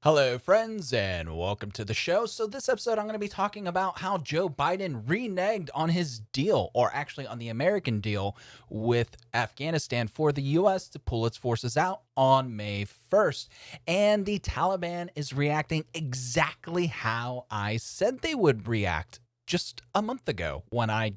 Hello, friends, and welcome to the show. So, this episode, I'm going to be talking about how Joe Biden reneged on his deal, or actually on the American deal with Afghanistan for the U.S. to pull its forces out on May 1st. And the Taliban is reacting exactly how I said they would react just a month ago when I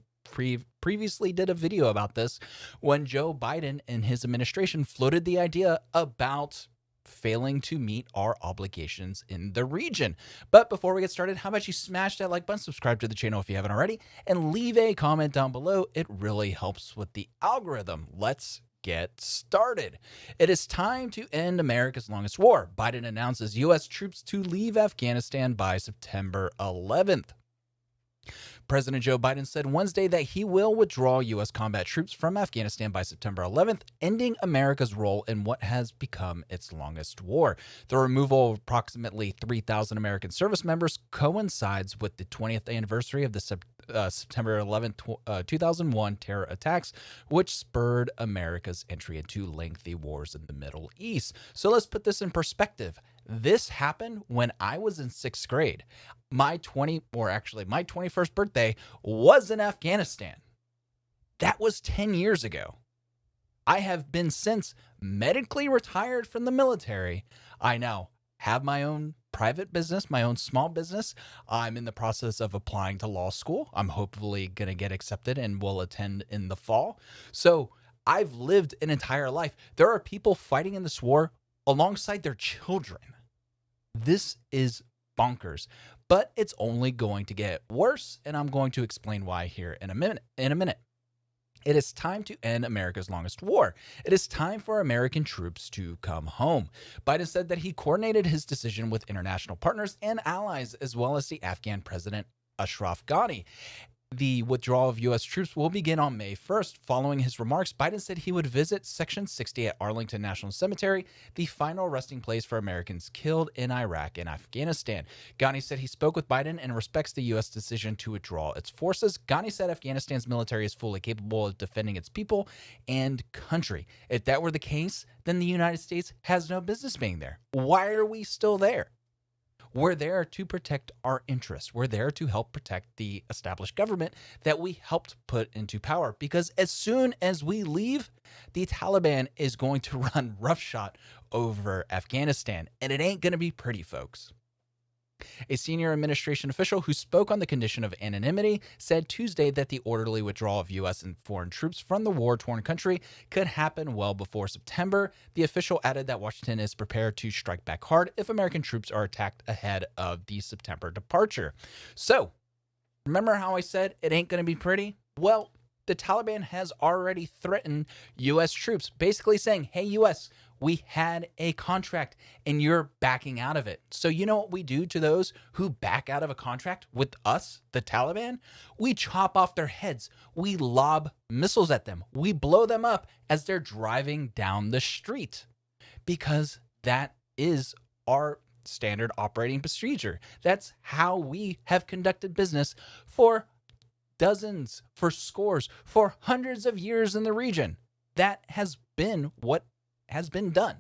previously did a video about this, when Joe Biden and his administration floated the idea about failing to meet our obligations in the region. But before we get started, how about you smash that like button, subscribe to the channel if you haven't already, and leave a comment down below. It really helps with the algorithm. Let's get started. It is time to end America's longest war. Biden announces U.S. troops to leave Afghanistan by September 11th. President Joe Biden said Wednesday that he will withdraw U.S. combat troops from Afghanistan by September 11th, ending America's role in what has become its longest war. The removal of approximately 3,000 American service members coincides with the 20th anniversary of the September 11th, 2001 terror attacks, which spurred America's entry into lengthy wars in the Middle East. So let's put this in perspective. This happened when I was in sixth grade. My 21st birthday was in Afghanistan. That was 10 years ago. I have been since medically retired from the military. I now have my own private business, my own small business. I'm in the process of applying to law school. I'm hopefully going to get accepted and will attend in the fall. So I've lived an entire life. There are people fighting in this war alongside their children. This is bonkers, but it's only going to get worse, and I'm going to explain why here in a minute. It is time to end America's longest war. It is time for American troops to come home. Biden said that he coordinated his decision with international partners and allies, as well as the Afghan president Ashraf Ghani. The withdrawal of U.S. troops will begin on May 1st. Following his remarks, Biden said he would visit Section 60 at Arlington National Cemetery, the final resting place for Americans killed in Iraq and Afghanistan. Ghani said he spoke with Biden and respects the U.S. decision to withdraw its forces. Ghani said Afghanistan's military is fully capable of defending its people and country. If that were the case, then the United States has no business being there. Why are we still there? We're there to protect our interests. We're there to help protect the established government that we helped put into power. Because as soon as we leave, the Taliban is going to run roughshod over Afghanistan. And it ain't going to be pretty, folks. A senior administration official who spoke on the condition of anonymity said Tuesday that the orderly withdrawal of U.S. and foreign troops from the war-torn country could happen well before September. The official added that Washington is prepared to strike back hard if American troops are attacked ahead of the September departure. So, remember how I said it ain't going to be pretty? Well, the Taliban has already threatened U.S. troops, basically saying, hey, U.S., we had a contract and you're backing out of it. So you know what we do to those who back out of a contract with us, the Taliban? We chop off their heads. We lob missiles at them. We blow them up as they're driving down the street, because that is our standard operating procedure. That's how we have conducted business for dozens, for scores, for hundreds of years in the region. That has been what has been done.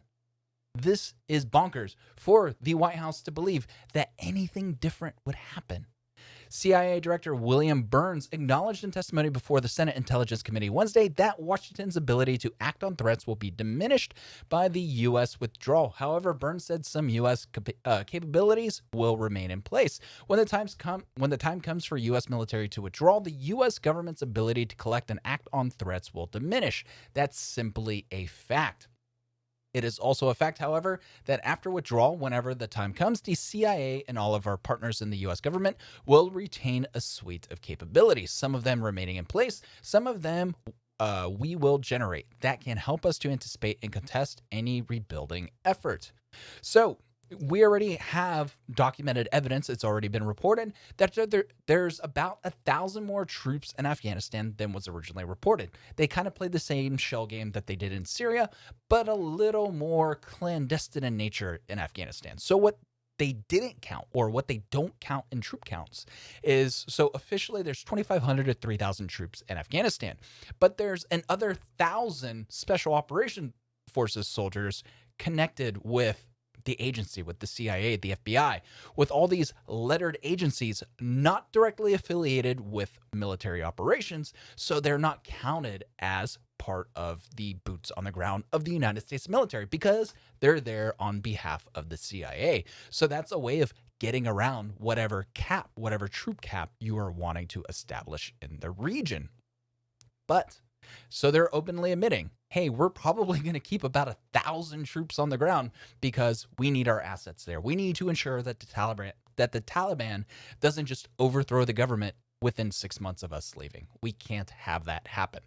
This is bonkers for the White House to believe that anything different would happen. CIA Director William Burns acknowledged in testimony before the Senate Intelligence Committee Wednesday that Washington's ability to act on threats will be diminished by the U.S. withdrawal. However, Burns said some U.S. capabilities will remain in place. When the time comes for U.S. military to withdraw, the U.S. government's ability to collect and act on threats will diminish. That's simply a fact. It is also a fact, however, that after withdrawal, whenever the time comes, the CIA and all of our partners in the U.S. government will retain a suite of capabilities, some of them remaining in place, some of them we will generate that can help us to anticipate and contest any rebuilding effort. So, we already have documented evidence, it's already been reported, that there's about 1,000 more troops in Afghanistan than was originally reported. They kind of played the same shell game that they did in Syria, but a little more clandestine in nature in Afghanistan. So what they didn't count, or what they don't count in troop counts, is, so officially there's 2,500 to 3,000 troops in Afghanistan, but there's another 1,000 special operation forces soldiers connected with the agency, with the CIA, the FBI, with all these lettered agencies not directly affiliated with military operations, so they're not counted as part of the boots on the ground of the United States military because they're there on behalf of the CIA. So that's a way of getting around whatever cap, whatever troop cap you are wanting to establish in the region. But so they're openly admitting, hey, we're probably going to keep about 1,000 troops on the ground because we need our assets there. We need to ensure that the Taliban doesn't just overthrow the government within 6 months of us leaving. We can't have that happen.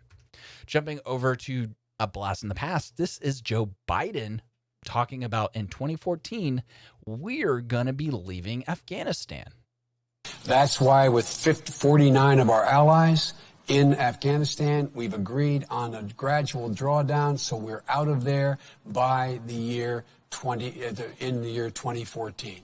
Jumping over to a blast in the past, this is Joe Biden talking about in 2014, we're going to be leaving Afghanistan. That's why with 49 of our allies in Afghanistan, we've agreed on a gradual drawdown, so we're out of there by the year 2014.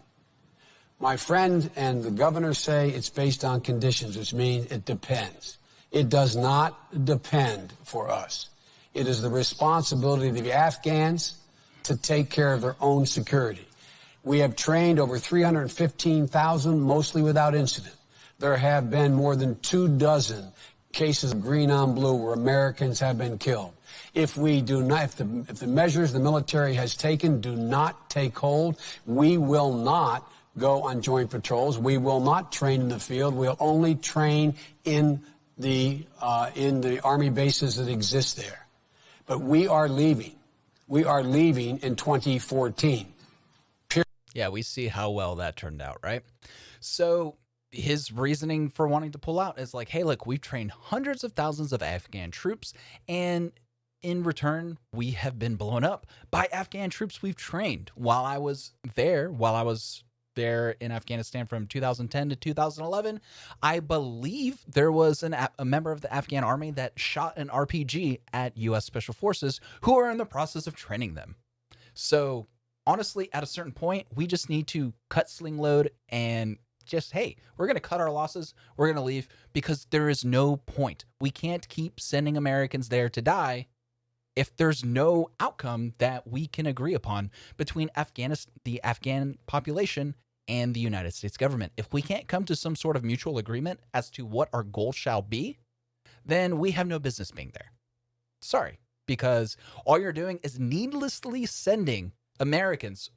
My friend and the governor say it's based on conditions, which means it depends. It does not depend for us. It is the responsibility of the Afghans to take care of their own security. We have trained over 315,000, mostly without incident. There have been more than 24 cases of green on blue where Americans have been killed. If the measures the military has taken do not take hold, we will not go on joint patrols. We will not train in the field. We'll only train in the Army bases that exist there. But we are leaving. We are leaving in 2014. Yeah, we see how well that turned out, right? So his reasoning for wanting to pull out is like, hey, look, we've trained hundreds of thousands of Afghan troops, and in return, we have been blown up by Afghan troops we've trained. While I was there in Afghanistan from 2010 to 2011, I believe there was a member of the Afghan army that shot an RPG at U.S. Special Forces who are in the process of training them. So honestly, at a certain point, we just need to cut sling load and just, hey, we're going to cut our losses. We're going to leave because there is no point. We can't keep sending Americans there to die if there's no outcome that we can agree upon between the Afghan population and the United States government. If we can't come to some sort of mutual agreement as to what our goal shall be, then we have no business being there. Sorry, because all you're doing is needlessly sending Americans,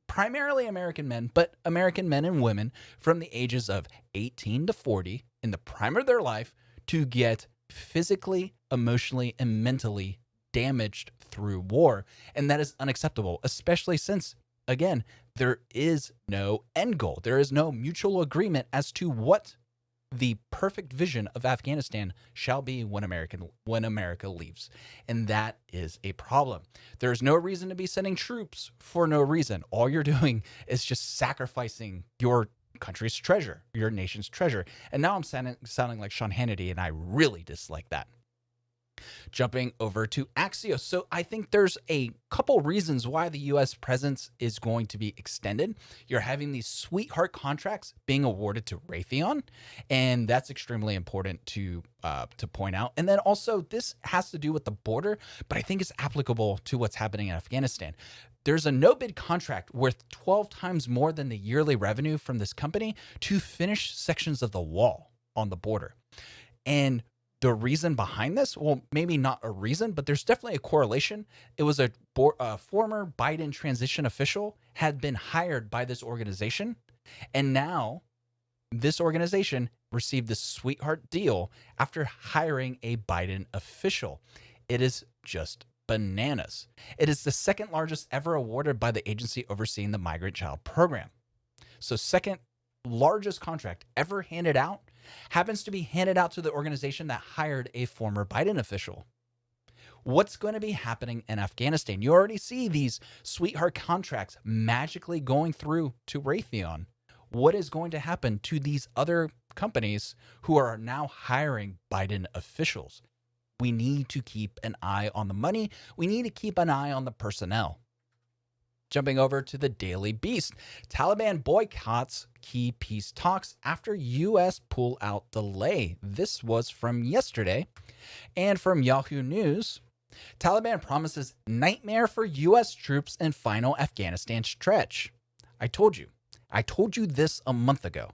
primarily American men, but American men and women from the ages of 18 to 40 in the prime of their life to get physically, emotionally, and mentally damaged through war. And that is unacceptable, especially since, again, there is no end goal. There is no mutual agreement as to what the perfect vision of Afghanistan shall be when America leaves. And that is a problem. There's no reason to be sending troops for no reason. All you're doing is just sacrificing your country's treasure, your nation's treasure. And now I'm sounding like Sean Hannity, and I really dislike that. Jumping over to Axios. So I think there's a couple reasons why the U.S. presence is going to be extended. You're having these sweetheart contracts being awarded to Raytheon, and that's extremely important to point out. And then also this has to do with the border, but I think it's applicable to what's happening in Afghanistan. There's a no-bid contract worth 12 times more than the yearly revenue from this company to finish sections of the wall on the border. And the reason behind this, well, maybe not a reason, but there's definitely a correlation. It was a former Biden transition official had been hired by this organization, and now this organization received this sweetheart deal after hiring a Biden official. It is just bananas. It is the second largest ever awarded by the agency overseeing the migrant child program. So second largest contract ever handed out happens to be handed out to the organization that hired a former Biden official. What's going to be happening in Afghanistan? You already see these sweetheart contracts magically going through to Raytheon. What is going to happen to these other companies who are now hiring Biden officials? We need to keep an eye on the money. We need to keep an eye on the personnel. Jumping over to the Daily Beast, Taliban boycotts key peace talks after U.S. pull-out delay. This was from yesterday. And from Yahoo News, Taliban promises nightmare for U.S. troops in final Afghanistan stretch. I told you. I told you this a month ago.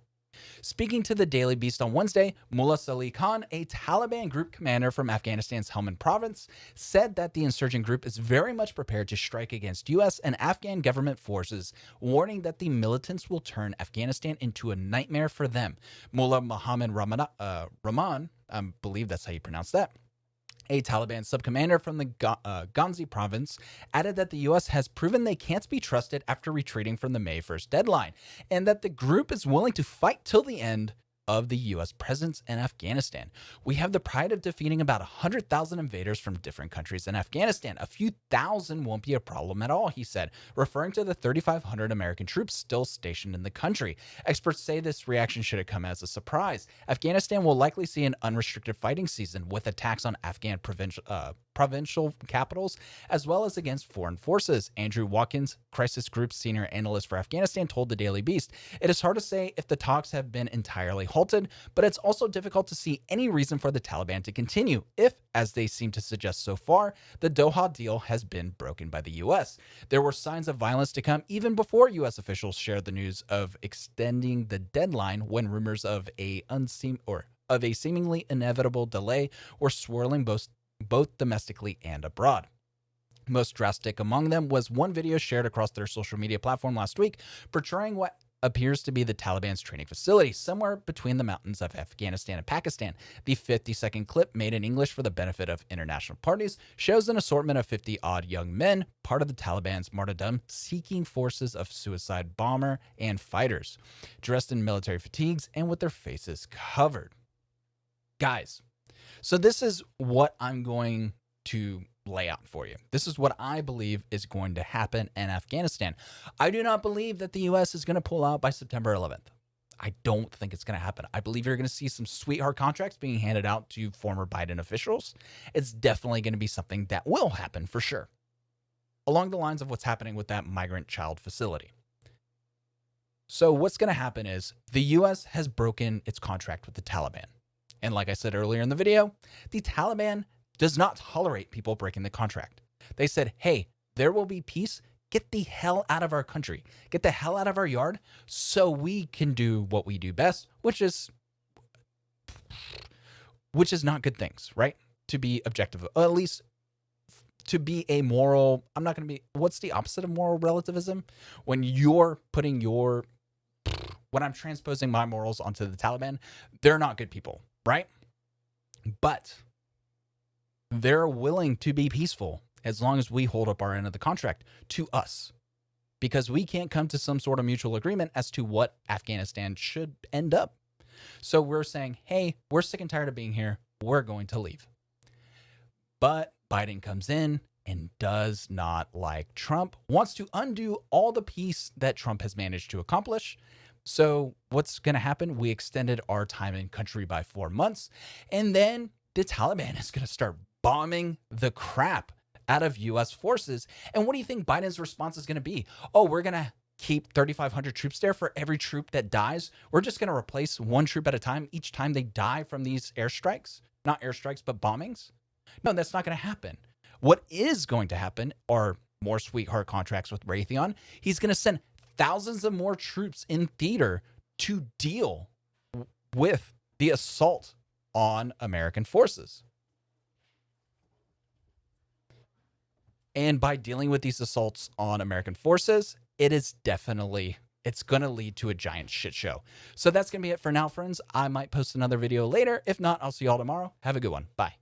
Speaking to the Daily Beast on Wednesday, Mullah Salih Khan, a Taliban group commander from Afghanistan's Helmand province, said that the insurgent group is very much prepared to strike against U.S. and Afghan government forces, warning that the militants will turn Afghanistan into a nightmare for them. Mullah Muhammad Rahman, I believe that's how you pronounce that, a Taliban subcommander from the Ghazni province, added that the U.S. has proven they can't be trusted after retreating from the May 1st deadline, and that the group is willing to fight till the end of the U.S. presence in Afghanistan. We have the pride of defeating about 100,000 invaders from different countries in Afghanistan. A few thousand won't be a problem at all, he said, referring to the 3,500 American troops still stationed in the country. Experts say this reaction should have come as a surprise. Afghanistan will likely see an unrestricted fighting season with attacks on Afghan provincial capitals, as well as against foreign forces. Andrew Watkins, Crisis Group's senior analyst for Afghanistan, told the Daily Beast, "It is hard to say if the talks have been entirely halted, but it's also difficult to see any reason for the Taliban to continue if, as they seem to suggest so far, the Doha deal has been broken by the U.S. There were signs of violence to come even before U.S. officials shared the news of extending the deadline, when rumors of a seemingly inevitable delay were swirling both domestically and abroad. Most drastic among them was one video shared across their social media platform last week, portraying what appears to be the Taliban's training facility somewhere between the mountains of Afghanistan and Pakistan. The 50-second clip, made in English for the benefit of international parties, shows an assortment of 50-odd young men, part of the Taliban's martyrdom-seeking forces of suicide bomber and fighters, dressed in military fatigues and with their faces covered. Guys, so this is what I'm going to lay out for you. This is what I believe is going to happen in Afghanistan. I do not believe that the U.S. is going to pull out by September 11th. I don't think it's going to happen. I believe you're going to see some sweetheart contracts being handed out to former Biden officials. It's definitely going to be something that will happen for sure, along the lines of what's happening with that migrant child facility. So what's going to happen is the U.S. has broken its contract with the Taliban. And like I said earlier in the video, the Taliban does not tolerate people breaking the contract. They said, hey, there will be peace. Get the hell out of our country. Get the hell out of our yard so we can do what we do best, which is not good things, right? To be objective, or at least to be a moral, what's the opposite of moral relativism? When I'm transposing my morals onto the Taliban, they're not good people, right? But they're willing to be peaceful as long as we hold up our end of the contract to us, because we can't come to some sort of mutual agreement as to what Afghanistan should end up. So we're saying, hey, we're sick and tired of being here. We're going to leave. But Biden comes in and does not like Trump, wants to undo all the peace that Trump has managed to accomplish. So what's going to happen? We extended our time in country by 4 months, and then the Taliban is going to start bombing the crap out of U.S. forces. And what do you think Biden's response is going to be? Oh, we're going to keep 3,500 troops there for every troop that dies. We're just going to replace one troop at a time each time they die from these airstrikes. Not airstrikes, but bombings. No, that's not going to happen. What is going to happen are more sweetheart contracts with Raytheon. He's going to send thousands of more troops in theater to deal with the assault on American forces. And by dealing with these assaults on American forces, it's going to lead to a giant shit show. So that's going to be it for now, friends. I might post another video later. If not, I'll see you all tomorrow. Have a good one. Bye.